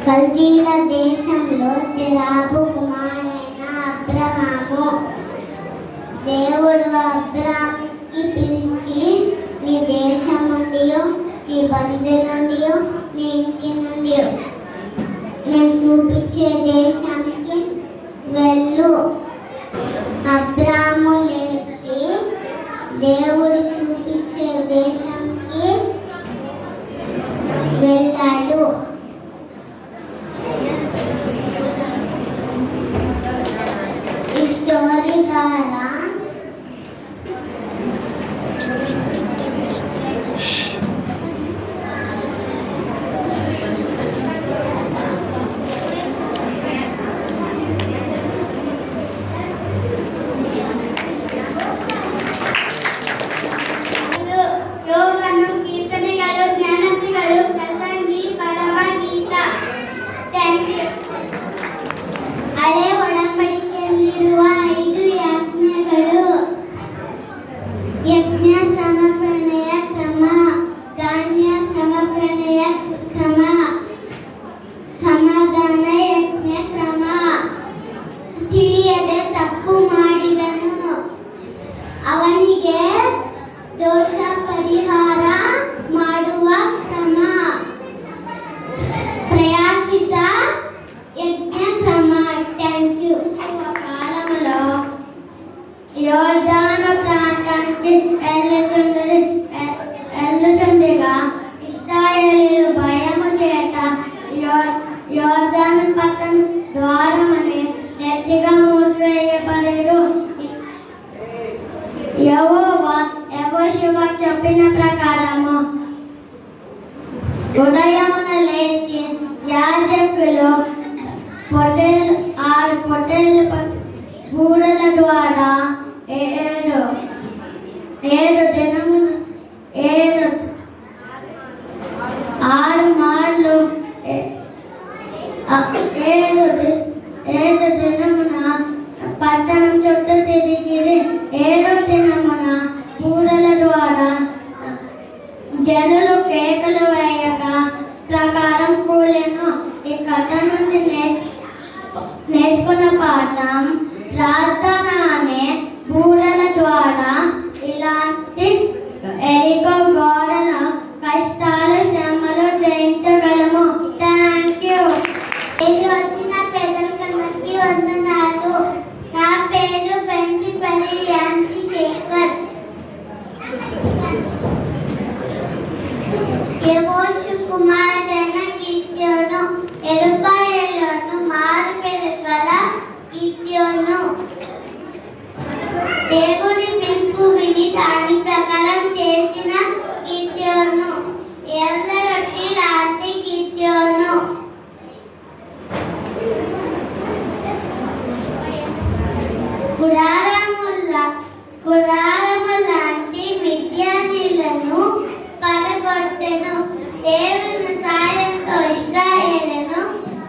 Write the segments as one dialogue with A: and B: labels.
A: కల్దీల దేశంలో తెరాబు కుమారుడైన అబ్రహాము. దేవుడు అబ్రహాముకి పిలిచి, నీ దేశం నుండి, నీ బంధువుల నుండి, నీ ఇంటి నుండి నేను చూపించే దేశానికి వెళ్ళు. అబ్రహాము లేచి దేవుడు చూపించే దేశానికి వెళ్ళాడు. ఈ స్టోరీ ద్వారా యోర్దాను ప్రాంతానికి వెళ్ళుచుండగా ఇశ్రాయేలీయులు భయము చేత యోర్దాను పట్టణ ద్వారముని గట్టిగా మూసివేయబడెను. యెహోవా చెప్పిన ప్రకారము ఉదయమున లేచి యాజకులు పొట్టేలు బూరల ద్వారా ఏడు దినమున పట్టణం చుట్టూ తిరిగి, ఏడో దినమున బూరల ద్వారా జనులు కేకలు వేయగా ప్రకారం కూలెను. ఈ కథ నుండి నేర్చుకున్న పాఠం, ప్రార్థన అనే బూరల ద్వారా ఇలాంటి ఎరికో గోడల కష్టాలు, శ్రమలు జయించగలము. Thank you. వచ్చిన పెద్దలకందరికీ వందనాలు. నా పేరు పెంటిపల్లి యాంసి శేఖర్. యెహోషు కుమారుడైన గిద్యోను, ఎరుబాయేలును మారుపేరు గల గిద్యోను. దేవుని పిలుపు విని దాని ప్రకారం చేసిన గిద్యోను. ఎర్ర రొట్టె లాంటి గిద్యోను. గుడారము లాంటి మిద్యానీయులను పడగొట్టెను. దేవుని సాయంతో ఇశ్రాయేలును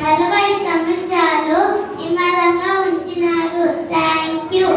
A: 40 సంవత్సరాలు నిమ్మలంగా ఉంచినాడు. Thank you.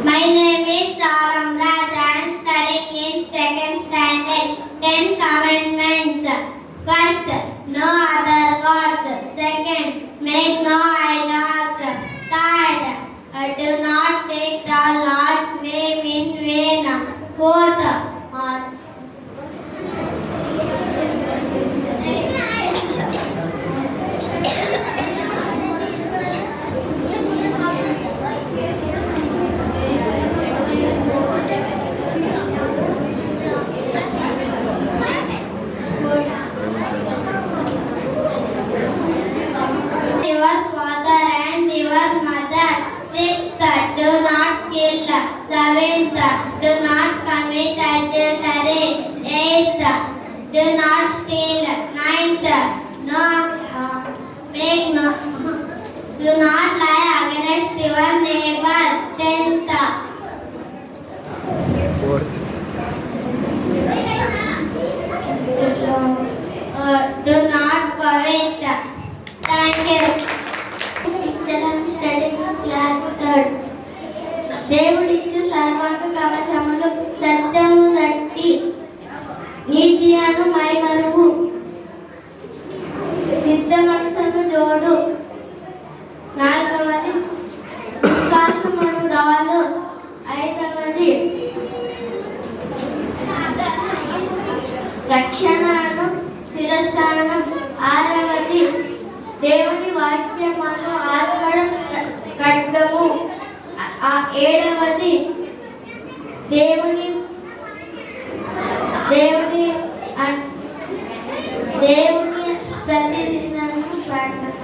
A: My name is Ravam Raj. I am studying in 2nd standard. 10 commandments. First, no other gods. Second, make no idols. Third, do not take the Lord's name in vain. Fourth, your father and your mother. Sixth, do not kill. Seventh, do not commit adultery. Eighth, do not steal. Ninth, do not lie against your neighbor. 10th, do not covet. Thank you. Studying class 3rd. దేవుడిచ్చు సర్వాంగ కవచములు సత్యము దట్టి నీతి అను మైమరువు. జోడు. 4వది విశ్వాసమును డాలు. 5వది రక్షణను శిరస్సానం. 6వది దేవుని వాక్యమును ఆత్మడం ఖడ్గము. 7వది దేవుని ప్రతిదినము ప్రార్థన.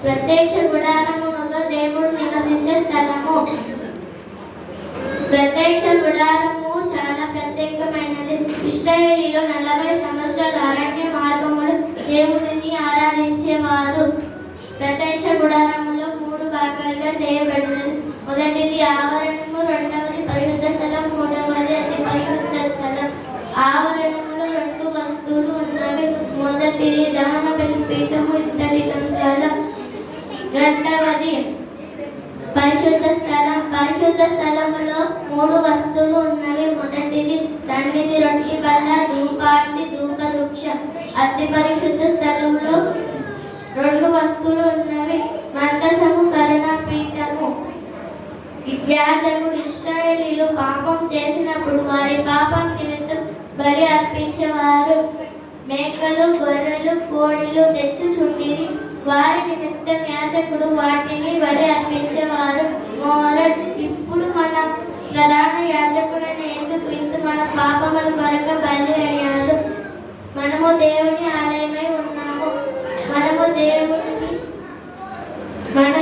A: ప్రత్యక్ష గుడారములో దేవుడు నివసించే స్థలము. ప్రత్యక్ష గుడారము చాలా ప్రత్యేకమైనది. ఇశ్రాయేలీయులు 40 సంవత్సరాల అరణ్య మార్గములు దేవుడిని ఆరాధించేవారు. ప్రత్యక్ష గుడారములో 3 భాగాలుగా చేయబడినది. మొదటిది ఆవరణము, 2వది పరిశుద్ధ స్థలం, 3వది అతి పరిశుద్ధ స్థలం. ఆవరణములో 2 వస్తువులు ఉన్నవి. మొదటిది దహన బలిపీఠము, ఇత్తడి దండాలు. 2వది పరిశుద్ధ స్థలం. పరిశుద్ధ స్థలములో 3 వస్తువులు ఉన్నవి. మొదటిది సన్నిధి రొట్టె బల్ల, ధూపార్తి, ధూప వృక్షం. అతి పరిశుద్ధ స్థలంలో 2 వస్తువులు ఉన్నవి. మందసము, కరుణాపీఠము. యాజకుడు ఇశ్రాయేలీయులు పాపం చేసినప్పుడు వారి పాపం నిమిత్తం బలి అర్పించేవారు. మేకలు, గొర్రెలు, కోడిలు తెచ్చుచుండిరి. వారి నిమిత్తం యాజకుడు వాటిని బలి అర్పించేవారు. ఇప్పుడు మన ప్రధాన యాజకుడైన యేసుక్రీస్తు మన పాపముల కొరకు బలి అయ్యాడు. మనము దేవుని ఆలయమై ఉన్నాము. మనము దేవుని మన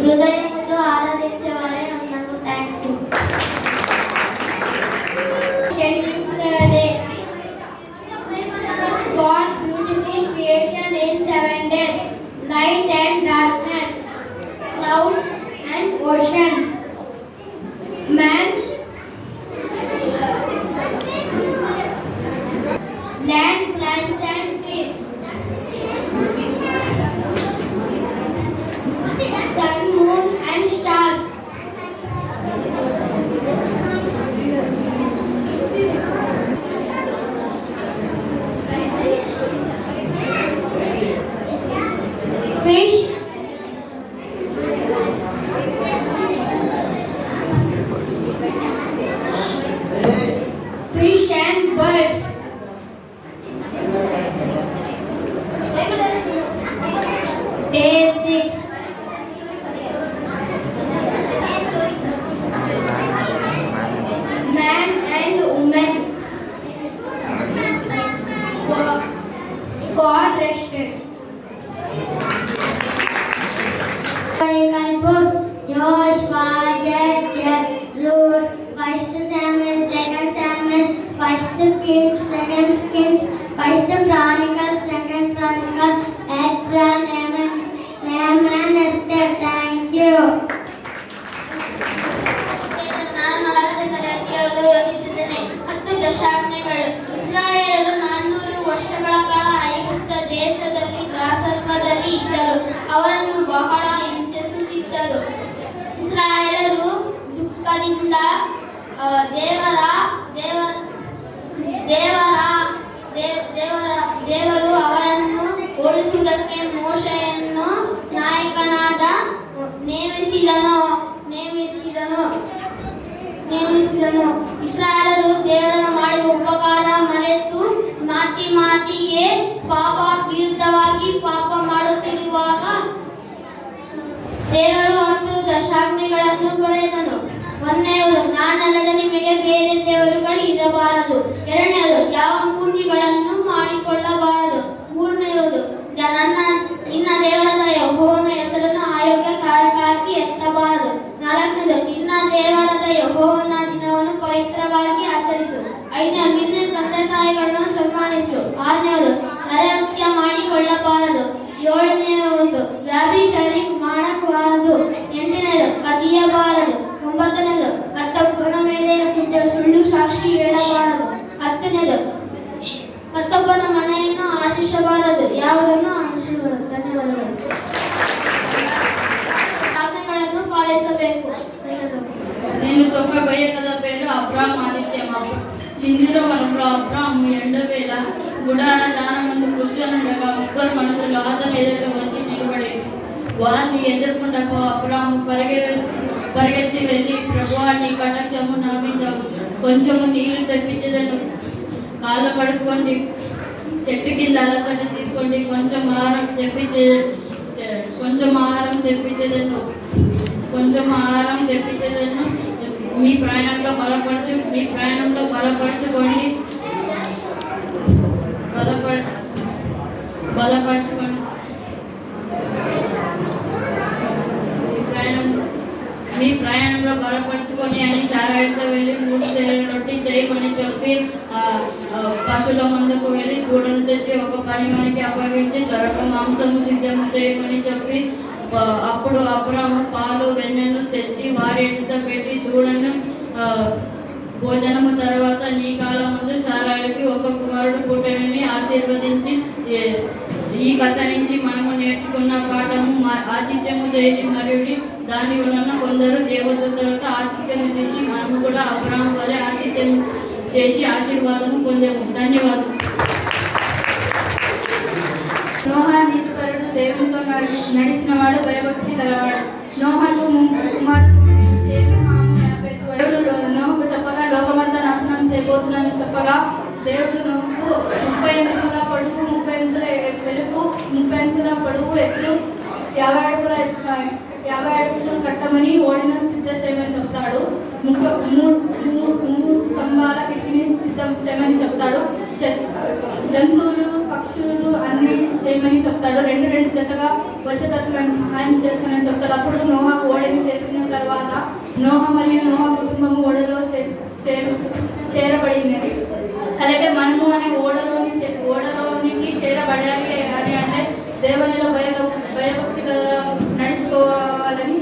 A: హృదయంతో ఆరాధించేవారే ఉన్నాము. Thank you. God beautiful creation in 7 days, light and darkness, clouds and oceans, man, land, plants and trees, sun, moon and stars, fish, and birds. Day 6. Man and woman. God rested. Joshua, Judges, Ruth, 1 Samuel, 2 Samuel, 1 Kings, 2 Kings, 1 Chronicles, 2 Chronicles, Ezra, Nehemiah, Esther. Thank you. ದಶಾಜ್ಞೆಗಳು. ಇಸ್ರಾಯೇಲರು 400 ವರ್ಷಗಳ ಕಾಲ ಐಗುಪ್ತ ದೇಶದಲ್ಲಿ ದಾಸತ್ವದಲ್ಲಿ ಇದ್ದರು. ಅವರನ್ನು ಬಹಳ ಹಿಂಸಿಸುತ್ತಿದ್ದರು. ಇಸ್ರಾಯೇಲರು ದುಃಖದಿಂದ ದೇವರು ಅವರನ್ನು ಓಡಿಸುವುದಕ್ಕೆ ಮೋಶೆಯನ್ನು ನಾಯಕನಾದ ನೇಮಿಸಿದನು. ಇಸ್ರಾಯೇಲರು ದೇವರನ್ನು ಮಾಡಿದ ಉಪಕಾರ ಮರೆತು ಮಾತಿಗೆ ಪಾಪ ವಿರುದ್ಧವಾಗಿ ಪಾಪ ಮಾಡುತ್ತಿರುವಾಗ ದೇವರು 10 ದಶಾಜ್ಞೆಗಳನ್ನು ಬರೆದನು. 1ನೇದು, ನಾನಲ್ಲದೆ ನಿಮಗೆ ಬೇರೆ ದೇವರುಗಳು ಇರಬಾರದು. 2ನೇದು, ಯಾವ ಮೂರ್ತಿಗಳನ್ನು ಮಾಡಿಕೊಳ್ಳಬಾರದು. 3ನೇದು, ನಿನ್ನ ದೇವರಾದ ಯೆಹೋವನ ಹೆಸರನ್ನು ಅಯೋಗ್ಯ ಕಾರ್ಯಕ್ಕಾಗಿ ಎತ್ತಬಾರದು. 4ನೇದು, ನಿನ್ನ ದೇವರಾದ ಯೆಹೋವನ ದಿನವನ್ನು ಪವಿತ್ರವಾಗಿ ಆಚರಿಸು. 5ನೇದು, ನಿನ್ನ ತಂದೆ ತಾಯಿಗಳನ್ನು ಸನ್ಮಾನಿಸು. 6ನೇದು, ನರಹತ್ಯ ಮಾಡಿಕೊಳ್ಳಬಾರದು. 7ನೇದು, ವ್ಯಭಿಚಾರಿ ಮಾಡಬಾರದು. 8ನೇದು, ಕದಿಯಬಾರದು. 9ನೇದು, ಮತ್ತೊಬ್ಬರ ಮೇಲೆ ಸುಳ್ಳು ಸಾಕ್ಷಿ ಹೇಳಬಾರದು. 10ನೇದು, ಮತ್ತೊಬ್ಬನ ಮನೆಯನ್ನು ಆಶಿಸಬಾರದು, ಯಾವುದನ್ನು ಆಶಿಸಬಾರದು. ಧನ್ಯವಾದಗಳು. ಆಜ್ಞೆಗಳನ್ನು ಪಾಲಿಸಬೇಕು.
B: నేను తొక్క బయ్యకద పేరు అబ్రామ్ ఆదిత్య. సింధూర వనంలో అబ్రాము ఎండవేళ గుడార దానమందు కూర్చొనుండగా ముగ్గురు మనుషులు అతని ఎదుట వచ్చి నిలబడి వారిని ఎదుర్కొండకు అబ్రాము పరిగెత్తి వెళ్ళి ప్రభువా నీ కటాక్షము నా మీద కొంచెము నీళ్లు తెప్పించదను, కాళ్ళు పడుకోండి, చెట్టు కింద అలసట తీసుకోండి, కొంచెం ఆహారం తెప్పించదను, మీ ప్రయాణంలో బలపరచుకోండి మీ ప్రయాణంలో బలపరుచుకొని అని సారాయితో వెళ్ళి 3 సేల రొట్టి చేయమని చెప్పి పశువుల మందకు వెళ్ళి దూడను తెచ్చి ఒక పనివానికి అప్పగించి దొరక మాంసము సిద్ధము చేయమని చెప్పి అప్పుడు అబ్రాము పాలు వెన్నెను తెచ్చి వారి ఎదుట పెట్టి దూడను భోజనము తర్వాత నీ కాలం ముందు సారాయికి ఒక కుమారుడు పుట్టనని ఆశీర్వదించి ఈ కథ నుంచి మనము నేర్చుకున్న పాఠము ఆతిథ్యము చేయని మరియు దాని వలన కొందరు దేవదూతలకు ఆతిథ్యము చేసి మనము కూడా అబ్రాము వలె ఆతిథ్యము చేసి ఆశీర్వాదము పొందాము. ధన్యవాదాలు.
C: నోహా నీతిపరుడు, దేవునితో నడిచిన వాడు, భయభక్తి గలవాడు. నోహకు కుమారుడు దేవుడు నోహకు చెప్పగా లోకమంతా నాశనం చేయబోతున్నానని చెప్పగా దేవుడు నోహకు 30 అంచుల పొడుగు, 30 అంచుల వెలుపు, 30 అంచుల పొడుగు ఎత్తు, 50 అడుగులు కట్టమని ఓడిన సిద్ధ చేయమని చెప్తాడు. 3 స్తంభాల కిటికీని సిద్ధం చేయమని చెప్తాడు. జంతువులు పక్షులు అన్ని చేయమని చెప్తాడు. 2 జతగా వచ్చేటట్లు సహాయం చేస్తానని చెప్తాడు. అప్పుడు నోహ ఓడని చేసుకున్న తర్వాత నోహ మరియు నోహ కుటుంబము ఓడలో చేరబడినది. అలాగే మనము అనే ఓడలోనికి చేరబడాలి అని అంటే దేవునిలో భయభక్తి నడుచుకోవాలని.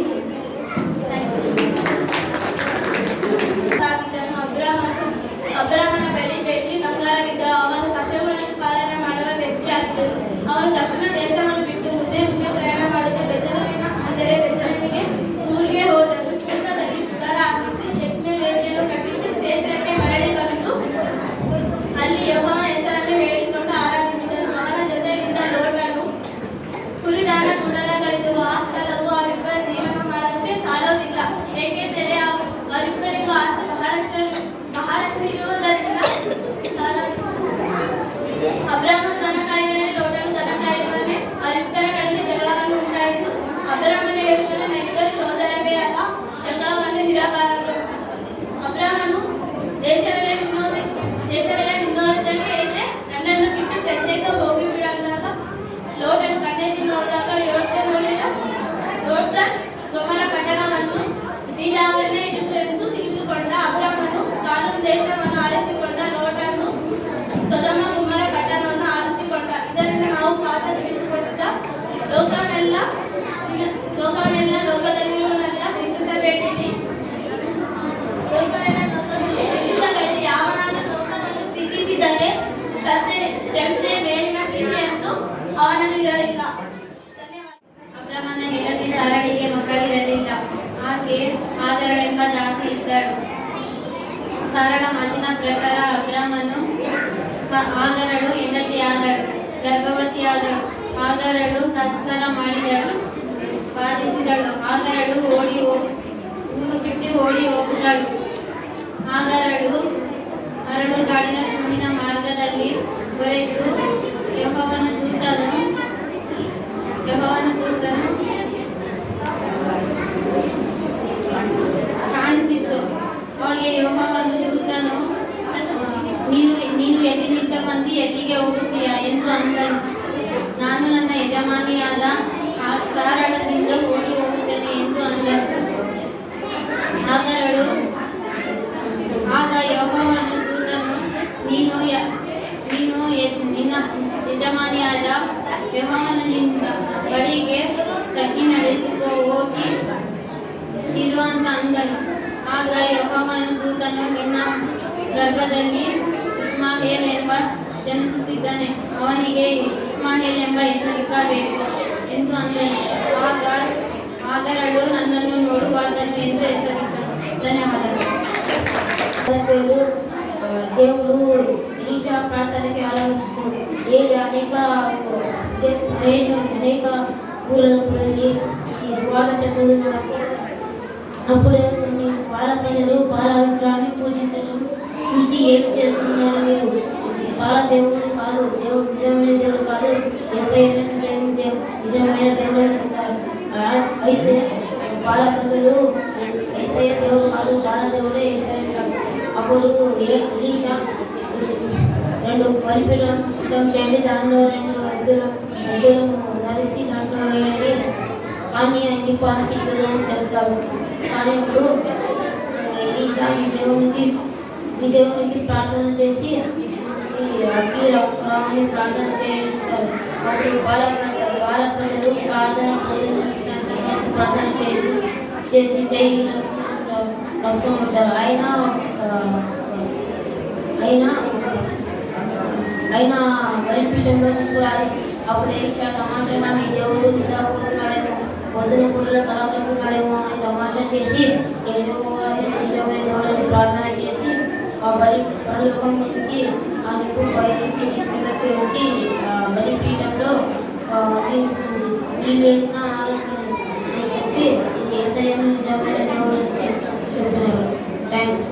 A: ಅಬ್ರಾಮನ ಬಳಿ ಭೇಟಿ ಬಂಗಾರವಿದ್ದ. ಅವನು ಪಶುಗಳನ್ನು ಪಾಲನೆ ಮಾಡುವ ವ್ಯಕ್ತಿ ಆಗಿದ್ದನು. ಅವನು ದಕ್ಷಿಣ ದೇಶವನ್ನು ಬಿಟ್ಟು ಮುಂದೆ ಪ್ರಯಾಣ ಮಾಡುತ್ತಾ ಬೆತ್ತಲನಿಗೆ ಊರಿಗೆ ಹೋದನು. ಚೂಕದಲ್ಲಿ ಗುಡಾರ ಹಾಕಿಸಿ ಯಜ್ಞ ವೇದಿಯನ್ನು ಕಟ್ಟಿಸಿ ಕ್ಷೇತ್ರಕ್ಕೆ ಮರಳಿ ಬಂದು ಅಲ್ಲಿ ಯೆಹೋವನ ಹೆಸರನ್ನು ಹೇಳಿಕೊಂಡು ಆರಾಧಿಸಿದನು. ಅವನ ಜೊತೆಯಿಂದ ಲೋಟನು ಕುಲಿದಾನ ಗುಡಾರಗಳಿದ್ದವು. ಆ ಸ್ಥಳವು ಅವರಿಬ್ಬರ ಜೀವನ ಮಾಡಲಿಕ್ಕೆ ಸಾಲೋದಿಲ್ಲ, ಏಕೆಂದರೆ ಅವರಿಬ್ಬರಿಗೂ ಆಸ್ತಿ ಬಹಳಷ್ಟು ಇರುವುದರಿಂದ ಅಬ್ರಾಮನು ದನ ಕಾಯುವನೇ, ಲೋಟನು ದನ ಕಾಯುವನೇ. ಅವರಿಬ್ಬರ ಕಡೆಗೆ ಜಗಳವನ್ನು ಉಂಟಾಯಿತು. ಅಬ್ರಾಮನು ಹೇಳುತ್ತಾನೆ, ನಾವಿಬ್ಬರು ಸೋದರವೇ ಅಲ್ಲ, ಜಗಳವನ್ನು ಇರಬಾರದು. ಅಬ್ರಾಮನು ದೇಶವೆಲ್ಲ ವಿನ್ನೋಳದಂಗೆ ಇದೆ, ನನ್ನನ್ನು ಬಿಟ್ಟು ಪ್ರತ್ಯೇಕ ಹೋಗಿಬಿಡಲಾಗ ಲೋಟನು ಕಣ್ಣೆತ್ತಿ ನೋಡಿದಾಗ ಯೋರ್ದನ್ ಗೊಮರ ಪಟ್ಟಣವನ್ನು ಶ್ರೀರಾಮನೇ ಇರುವುದೆಂದು ತಿಳಿದುಕೊಂಡ. ಅಬ್ರಾಮನು ಕಾನೂನು ದೇಶವನ್ನು ಆರಿಸಿಕೊಂಡ, ಲೋಟನು ಸೊದೊಮ ಗೊಮರ ಪಟ್ಟಣವನ್ನು ಆರಿಸಿಕೊಂಡ. ಇದರಿಂದ ನಾವು ಪಾಠ ತಿಳಿದುಕೊಂಡ. ಲೋಕವನ್ನೆಲ್ಲ ಲೋಕದಲ್ಲಿರುವನ್ನೆಲ್ಲ ಪ್ರೀತಿಸಬೇಡಿರಿ. ಯಾವನಾದ ಲೋಕವನ್ನು ಪ್ರೀತಿಸಿದರೆ ತಂದೆ ಮೇಲಿನ ಪ್ರೀತಿಯನ್ನು ಅವನಲ್ಲಿ ಇರಲಿಲ್ಲ.
D: ಅಬ್ರಾಮನ ಹೆಂಡತಿ ಸಾರಳಿಗೆ ಮಕ್ಕಳಿರಲಿಲ್ಲ. ಆಕೆ ಆಗರಳೆಂಬ ದಾಸಿ ಇದ್ದಳು. ಸರಳ ಮಾತಿನ ಪ್ರಕಾರ ಅಬ್ರಾಮನು ಆಗರಳು ಹೆಂಡತಿಯಾದಳು, ಗರ್ಭವತಿಯಾದಳು. ಆಗರಳು ಸಂಸ್ಕಾರ ಮಾಡಿದಳು, ಬಾಧಿಸಿದಳು. ಆಗರಳು ಊರು ಬಿಟ್ಟು ಓಡಿ ಹೋಗಿದಳು. ಆಗರಳು ಅರಳುಗಾಡಿನ ಶೂನಿನ ಮಾರ್ಗದಲ್ಲಿ ಬರೆದು ಯೆಹೋವನ ದೂತನು ಕಾಣಿಸಿತು. ಹಾಗೆ ಯೆಹೋವನ ದೂತನು ನೀನು ಎಲ್ಲಿನಿಂದ ಬಂದು ಎಲ್ಲಿಗೆ ಹೋಗುತ್ತೀಯ ಎಂದು ಅಂದನು. ನಾನು ನನ್ನ ಯಜಮಾನಿಯಾದ ಸಾರಳದಿಂದ ಓಡಿ ಹೋಗುತ್ತೇನೆ ಎಂದು ಅಂದನು. ಆಗ ಯೆಹೋವನ ದೂತನು ನೀನು ನಿನ್ನ ಯಜಮಾನಿಯಾದ ಯೆಹೋವನಿಂದ ಬಳಿಗೆ ತಗ್ಗಿ ನಡೆಸಿಕೋ, ಹೋಗಿ ಇರು ಅಂತ ಅಂದನು. ಆಗ ಯೆಹೋವನ ದೂತನು ನಿನ್ನ ಗರ್ಭದಲ್ಲಿ ಇಷ್ಮಾಯೇಲ್ ಎಂಬ ಜನಿಸುತ್ತಿದ್ದಾನೆ, ಅವನಿಗೆ ಇಷ್ಮಾಯೇಲ್ ಎಂಬ ಹೆಸರಿಡಬೇಕು ಎಂದು ಅಂದನು. ಆಗರಳು ನನ್ನನ್ನು ನೋಡುವಾತನು ಎಂದು ಹೆಸರಿಟ್ಟನು. ಧನ್ಯವಾದಗಳು.
A: పేరు
E: దేవుడు ఎలీషా ప్రార్థనకి ఆలోచిస్తున్నాడు. ఏలి అనేక ఊళ్ళకు వెళ్ళి ఈ స్వాత చెప్పుతున్నాడు. అప్పుడే కొన్ని బాల ప్రజలు బాల విగ్రహాన్ని పూజించడం చూసి ఏం చేస్తున్నారు మీరు? బాల దేవుడు కాదు, దేవుడు నిజమైన దేవుడు కాదు, నిజమైన దేవుడు అని చెప్తారు. అయితే బాల ప్రజలు యేసయ్య దేవుడు కాదు, బాల దేవుడే యేసయ్య. అప్పుడు ఎలీషా 2 బలిపీఠాలను సిద్ధం చేయండి, దానిలో 2 ఎద్దులను నరికి దాంట్లో వేయండి, కానీ నిప్పు అంటించదని చెప్తారు. కానీ ఇప్పుడు ఎలీషా మీ దేవునికి ప్రార్థన చేసి ఈ అగ్ని రావాలని ప్రార్థన చేయంటారు. అప్పుడు బాల ప్రజలు ప్రార్థన చేసి చేయి రక్తం ఉంటారు. అయినా బలిపీఠంలో తీసుకురాలి. అప్పుడు ఎలీషా తమాషాగా మీ దేవుడు నిద్రపోతున్నాడేమో, పొద్దున పూటలో కలగలుగుతున్నాడేమో అని తమాషా చేసి నిజమైన దేవుడిని ప్రార్థన చేసి ఆ పరలోకం నుంచి ఆ నిప్పు పైనుంచి కిందకి వచ్చి బలిపీఠంలో నీళ్ళు వేసిన ఆరోగ్యం అని చెప్పి యేసయ్యను నిజమైన దేవుడు చెప్తున్నారు. థ్యాంక్స్.